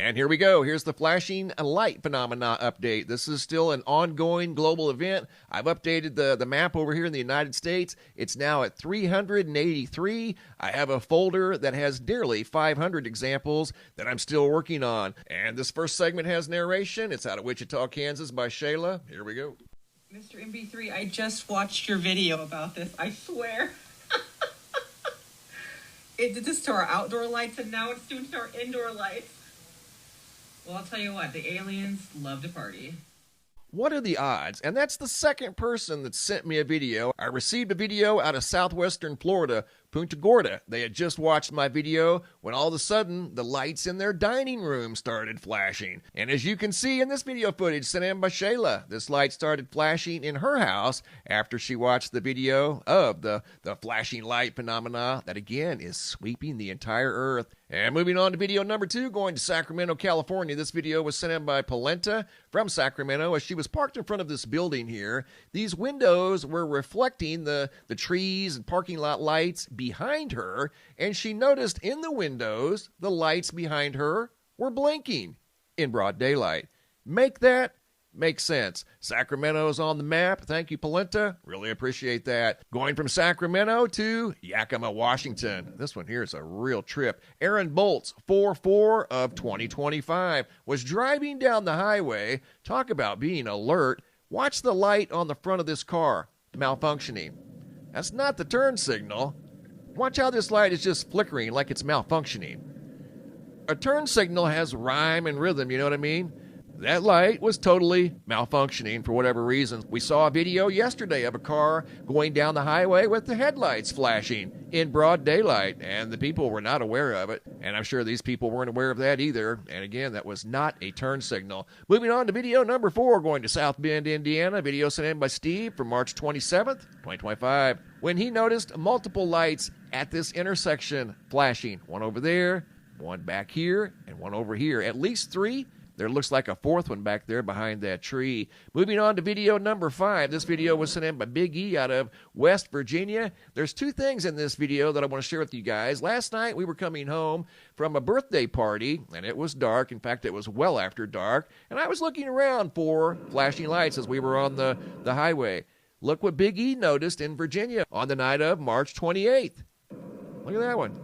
And here we go. Here's the flashing light phenomena update. This is still an ongoing global event. I've updated the map over here in the United States. It's now at 383. I have a folder that has nearly 500 examples that I'm still working on. And this first segment has narration. It's out of Wichita, Kansas by Shayla. Here we go. MrMBB3, I just watched your video about this, I swear. It did this to our outdoor lights, and now it's doing to our indoor lights. Well, I'll tell you what, the aliens love to party. What are the odds? And that's the second person that sent me a video. I received a video out of southwestern Florida, Punta Gorda. They had just watched my video when all of a sudden the lights in their dining room started flashing. And as you can see in this video footage sent in by Shayla, this light started flashing in her house after she watched the video of the flashing light phenomena that again is sweeping the entire earth. And moving on to video number 2, going to Sacramento, California. This video was sent in by Polenta from Sacramento as she was parked in front of this building here. These windows were reflecting the trees and parking lot lights behind her, and she noticed in the windows the lights behind her were blinking in broad daylight. Make that make sense. Sacramento's on the map. Thank you, Polenta. Really appreciate that. Going from Sacramento to Yakima, Washington. This one here is a real trip. Aaron Bolts, 4/4 of 2025, was driving down the highway. Talk about being alert. Watch the light on the front of this car malfunctioning. That's not the turn signal. Watch how this light is just flickering like it's malfunctioning. A turn signal has rhyme and rhythm, you know what I mean? That light was totally malfunctioning for whatever reason. We saw a video yesterday of a car going down the highway with the headlights flashing in broad daylight, and the people were not aware of it. And I'm sure these people weren't aware of that either. And again, that was not a turn signal. Moving on to video number 4, going to South Bend, Indiana. Video sent in by Steve from March 27th, 2025, when he noticed multiple lights at this intersection flashing. One over there, one back here, and one over here. At least 3. There looks like a 4th one back there behind that tree. Moving on to video number 5. This video was sent in by Big E out of West Virginia. There's 2 things in this video that I want to share with you guys. Last night we were coming home from a birthday party, and it was dark. In fact, it was well after dark. And I was looking around for flashing lights as we were on the highway. Look what Big E noticed in Virginia on the night of March 28th. Look at that one.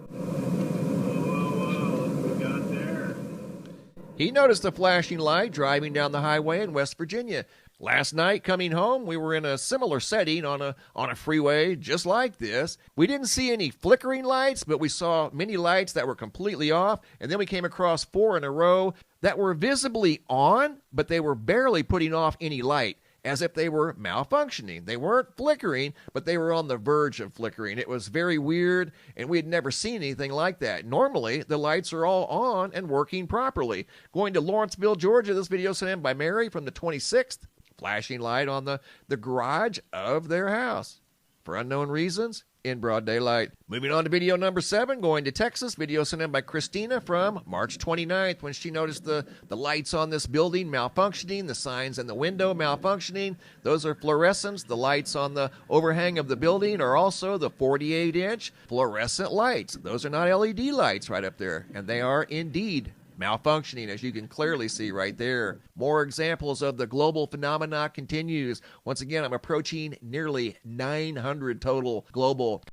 He noticed a flashing light driving down the highway in West Virginia. Last night, coming home, we were in a similar setting on a freeway just like this. We didn't see any flickering lights, but we saw many lights that were completely off, and then we came across 4 in a row that were visibly on, but they were barely putting off any light, as if they were malfunctioning. They weren't flickering, but they were on the verge of flickering. It was very weird, and we had never seen anything like that. Normally, the lights are all on and working properly. Going to Lawrenceville, Georgia, this video sent in by Mary from the 26th. Flashing light on the garage of their house. For unknown reasons, in broad daylight. Moving on to video number 7, going to Texas. Video sent in by Christina from March 29th when she noticed the lights on this building malfunctioning, the signs in the window malfunctioning. Those are fluorescents. The lights on the overhang of the building are also the 48-inch fluorescent lights. Those are not LED lights right up there, and they are indeed malfunctioning, as you can clearly see right there. More examples of the global phenomena continues. Once again, I'm approaching nearly 900 total global